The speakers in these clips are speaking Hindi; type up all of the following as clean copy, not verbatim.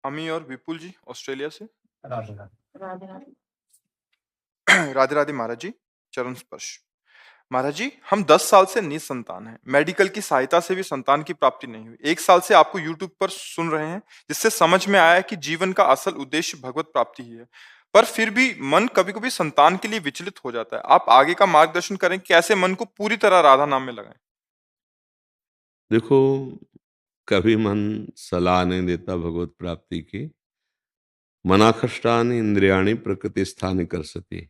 अमी और विपुल जी ऑस्ट्रेलिया से। राधे राधे। राधे राधे। राधे राधे महाराज जी। चरण स्पर्श। महाराज जी, हम 10 साल से निसंतान हैं। मेडिकल की सहायता से भी संतान की प्राप्ति नहीं हुई। 1 साल से आपको यूट्यूब पर सुन रहे हैं, जिससे समझ में आया कि जीवन का असल उद्देश्य भगवत प्राप्ति ही है। पर फिर भी मन कभी-कभी संतान के लिए विचलित हो जाता है। आप आगे का मार्गदर्शन करें, कैसे मन को पूरी तरह राधा नाम में लगाएं? देखो, कभी मन सलाह नहीं देता भगवत प्राप्ति की। मनाखष्टानि इंद्रियाणि प्रकृति स्थानि करसति।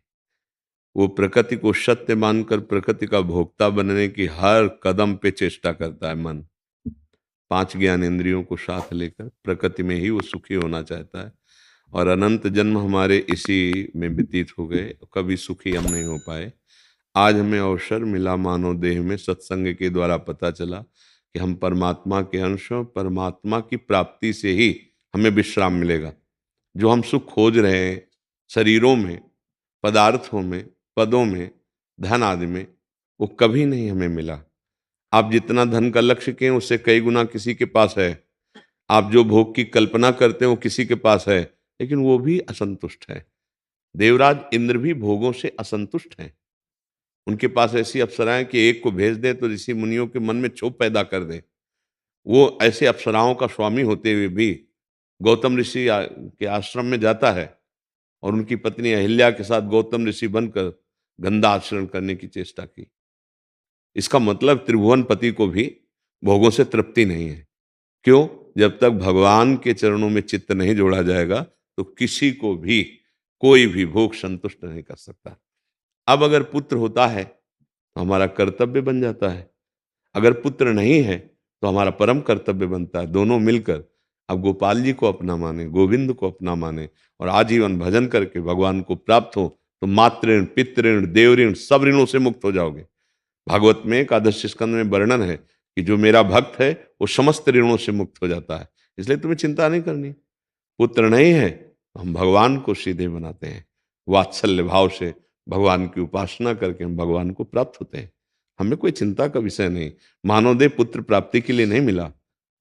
वो प्रकृति को सत्य मानकर प्रकृति का भोक्ता बनने की हर कदम पे चेष्टा करता है मन। 5 ज्ञान इंद्रियों को साथ लेकर प्रकृति में ही वो सुखी होना चाहता है। और अनंत जन्म हमारे इसी में व्यतीत हो गए, कभी सुखी हम नहीं हो पाए। आज हमें अवसर मिला मानव देह में, सत्संग के द्वारा पता चला कि हम परमात्मा के अंश हैं। परमात्मा की प्राप्ति से ही हमें विश्राम मिलेगा। जो हम सुख खोज रहे हैं शरीरों में, पदार्थों में, पदों में, धन आदि में, वो कभी नहीं हमें मिला। आप जितना धन का लक्ष्य किए उससे कई गुना किसी के पास है। आप जो भोग की कल्पना करते हैं वो किसी के पास है, लेकिन वो भी असंतुष्ट है। देवराज इंद्र भी भोगों से असंतुष्ट हैं। उनके पास ऐसी अप्सराएं कि एक को भेज दे तो ऋषि मुनियों के मन में क्षोभ पैदा कर दे। वो ऐसे अप्सराओं का स्वामी होते हुए भी गौतम ऋषि के आश्रम में जाता है और उनकी पत्नी अहिल्या के साथ गौतम ऋषि बनकर गंदा आचरण करने की चेष्टा की। इसका मतलब त्रिभुवन पति को भी भोगों से तृप्ति नहीं है। क्यों? जब तक भगवान के चरणों में चित्त नहीं जोड़ा जाएगा तो किसी को भी कोई भी भोग संतुष्ट नहीं कर सकता। अब अगर पुत्र होता है तो हमारा कर्तव्य बन जाता है, अगर पुत्र नहीं है तो हमारा परम कर्तव्य बनता है। दोनों मिलकर अब गोपाल जी को अपना माने, गोविंद को अपना माने और आजीवन भजन करके भगवान को प्राप्त हो तो मातृ ऋण, पितृ ऋण, देव ऋण, सब ऋणों से मुक्त हो जाओगे। भागवत में एकादश स्कंद में वर्णन है कि जो मेरा भक्त है वो समस्त ऋणों से मुक्त हो जाता है। इसलिए तुम्हें चिंता नहीं करनी। पुत्र नहीं है तो हम भगवान को सीधे बनाते हैं। वात्सल्य भाव से भगवान की उपासना करके हम भगवान को प्राप्त होते हैं। हमें कोई चिंता का विषय नहीं। मानवदेह पुत्र प्राप्ति के लिए नहीं मिला,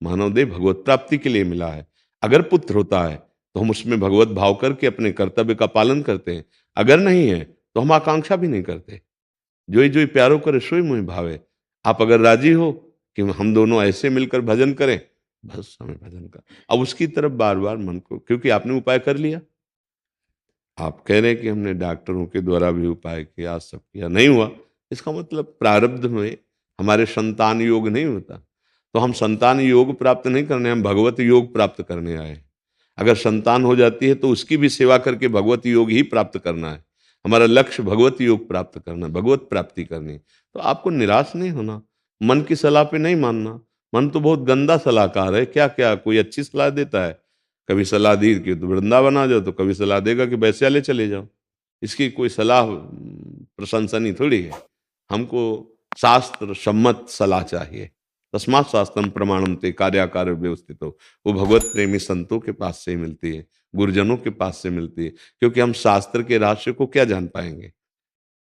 मानवदेह भगवत प्राप्ति के लिए मिला है। अगर पुत्र होता है तो हम उसमें भगवत भाव करके अपने कर्तव्य का पालन करते हैं, अगर नहीं है तो हम आकांक्षा भी नहीं करते। जोई जोई प्यारो करे सोई मोहि भावे। आप अगर राजी हो कि हम दोनों ऐसे मिलकर भजन करें, बस हमें भजन कर। अब उसकी तरफ बार बार मन को, क्योंकि आपने उपाय कर लिया। आप कह रहे हैं कि हमने डॉक्टरों के द्वारा भी उपाय किया, सब किया, नहीं हुआ, इसका मतलब प्रारब्ध में हमारे संतान योग नहीं होता। तो हम संतान योग प्राप्त नहीं करने, हम भगवत योग प्राप्त करने आए। अगर संतान हो जाती है तो उसकी भी सेवा करके भगवत योग ही प्राप्त करना है। हमारा लक्ष्य भगवत योग प्राप्त करना, भगवत प्राप्ति करनी। तो आपको निराश नहीं होना, मन की सलाह पे नहीं मानना। मन तो बहुत गंदा सलाहकार है, क्या क्या कोई अच्छी सलाह देता है। कभी सलाह दी कि तो वृंदावन आ जाओ, तो कभी सलाह देगा कि वैश्यालय चले जाओ। इसकी कोई सलाह प्रशंसनीय थोड़ी है। हमको शास्त्र सम्मत सलाह चाहिए। तस्मात् शास्त्रम प्रमाणम ते कार्याकार व्यवस्थित हो। वो भगवत प्रेमी संतों के पास से ही मिलती है, गुरुजनों के पास से मिलती है। क्योंकि हम शास्त्र के रहस्य को क्या जान पाएंगे।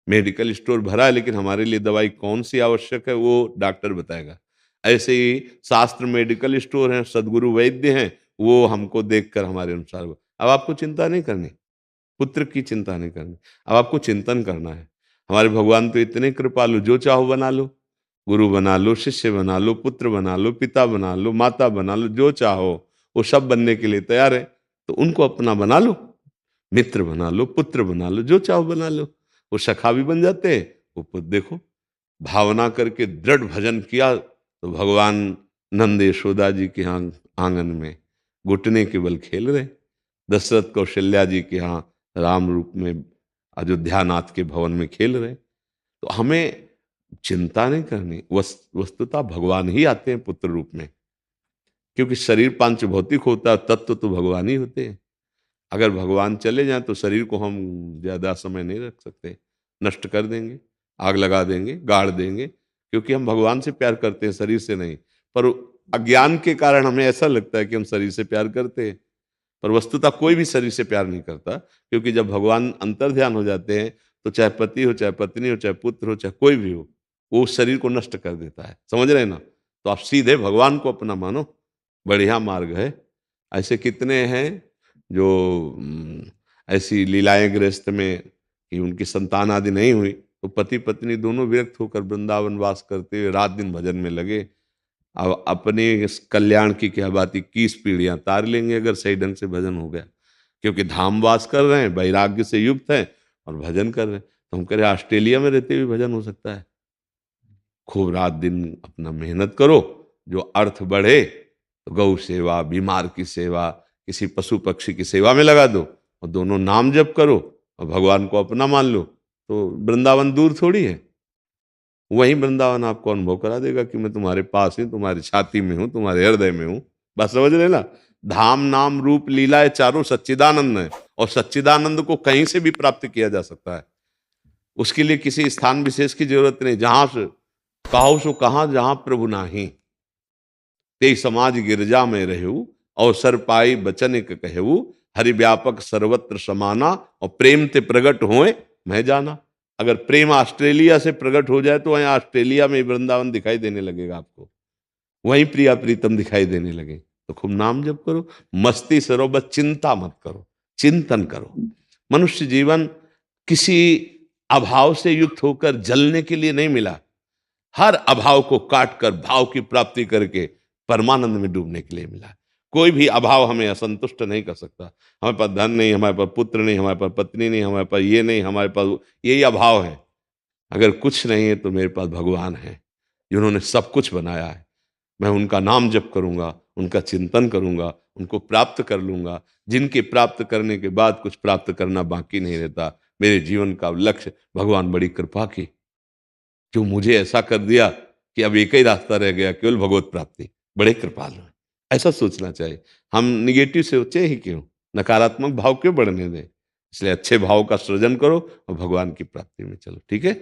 मेडिकल स्टोर भरा है लेकिन हमारे लिए दवाई कौन सी आवश्यक है वो डॉक्टर बताएगा। ऐसे ही शास्त्र मेडिकल स्टोर हैं, सदगुरु वैद्य हैं, वो हमको देखकर हमारे अनुसार अब आपको चिंता नहीं करनी, पुत्र की चिंता नहीं करनी। अब आपको चिंतन करना है। हमारे भगवान तो इतने कृपालु, जो चाहो बना लो। गुरु बना लो, शिष्य बना लो, पुत्र बना लो, पिता बना लो, माता बना लो, जो चाहो वो सब बनने के लिए तैयार है। तो उनको अपना बना लो, मित्र बना लो, पुत्र बना लो, जो चाहो बना लो। वो सखा भी बन जाते हैं। वो पुत्र देखो, भावना करके दृढ़ भजन किया तो भगवान नंद यशोदा जी के यहाँ आंगन में घुटने के बल खेल रहे। दशरथ कौशल्या जी के यहाँ राम रूप में अयोध्यानाथ के भवन में खेल रहे। तो हमें चिंता नहीं करनी। वस्तुतः भगवान ही आते हैं पुत्र रूप में, क्योंकि शरीर पांच भौतिक होता है, तत्व तो भगवान ही होते हैं। अगर भगवान चले जाएं तो शरीर को हम ज्यादा समय नहीं रख सकते, नष्ट कर देंगे, आग लगा देंगे, गाड़ देंगे। क्योंकि हम भगवान से प्यार करते हैं, शरीर से नहीं। पर अज्ञान के कारण हमें ऐसा लगता है कि हम शरीर से प्यार करते हैं, पर वस्तुतः कोई भी शरीर से प्यार नहीं करता। क्योंकि जब भगवान अंतर ध्यान हो जाते हैं तो चाहे पति हो, चाहे पत्नी हो, चाहे पुत्र हो, चाहे कोई भी हो, वो उस शरीर को नष्ट कर देता है। समझ रहे हैं ना? तो आप सीधे भगवान को अपना मानो, बढ़िया मार्ग है। ऐसे कितने हैं जो ऐसी लीलाएं गृहस्थ में कि उनकी संतान आदि नहीं हुई, तो पति पत्नी दोनों विरक्त होकर वृंदावन वास करते हुए रात दिन भजन में लगे। अब अपने इस कल्याण की क्या बात, 21 पीढ़ियां तार लेंगे अगर सही ढंग से भजन हो गया, क्योंकि धाम वास कर रहे हैं, वैराग्य से युक्त हैं और भजन कर रहे हैं। तो हम कह रहे ऑस्ट्रेलिया में रहते हुए भजन हो सकता है? खूब रात दिन अपना मेहनत करो, जो अर्थ बढ़े तो गौ सेवा, बीमार की सेवा, किसी पशु पक्षी की सेवा में लगा दो, और दोनों नाम जप करो और भगवान को अपना मान लो, तो वृंदावन दूर थोड़ी है। वहीं वृंदावन आपको अनुभव करा देगा कि मैं तुम्हारे पास हूं, तुम्हारी छाती में हूं, तुम्हारे हृदय में हूं। बस समझ रहे ना? धाम नाम रूप लीला ये चारों सच्चिदानंद है, और सच्चिदानंद को कहीं से भी प्राप्त किया जा सकता है। उसके लिए किसी स्थान विशेष की जरूरत नहीं। जहां से कहो सो कहां, जहां प्रभु नाही, ते समाज गिरजा में रहू, अवसर पाई बचन एक कहू, हरि व्यापक सर्वत्र समाना, और प्रेम ते प्रगट होए मैं जाना। अगर प्रेम ऑस्ट्रेलिया से प्रकट हो जाए तो वहीं ऑस्ट्रेलिया में वृंदावन दिखाई देने लगेगा आपको, वहीं प्रिया प्रीतम दिखाई देने लगे। तो खूब नाम जप करो, मस्ती से रहो, बस चिंता मत करो, चिंतन करो। मनुष्य जीवन किसी अभाव से युक्त होकर जलने के लिए नहीं मिला, हर अभाव को काट कर भाव की प्राप्ति करके परमानंद में डूबने के लिए मिला। कोई भी अभाव हमें असंतुष्ट नहीं कर सकता। हमारे पास धन नहीं, हमारे पास पुत्र नहीं, हमारे पास पत्नी नहीं, हमारे पास ये नहीं, हमारे पास यही अभाव है। अगर कुछ नहीं है तो मेरे पास भगवान है, जिन्होंने सब कुछ बनाया है। मैं उनका नाम जप करूंगा, उनका चिंतन करूंगा, उनको प्राप्त कर लूंगा। जिनके प्राप्त करने के बाद कुछ प्राप्त करना बाकी नहीं रहता। मेरे जीवन का लक्ष्य भगवान बड़ी कृपा की, जो मुझे ऐसा कर दिया कि अब एक ही रास्ता रह गया, केवल भगवत प्राप्ति। बड़े कृपालु हैं, ऐसा सोचना चाहिए। हम निगेटिव से सोचे ही क्यों, नकारात्मक भाव क्यों बढ़ने दें? इसलिए अच्छे भाव का सृजन करो और भगवान की प्राप्ति में चलो। ठीक है।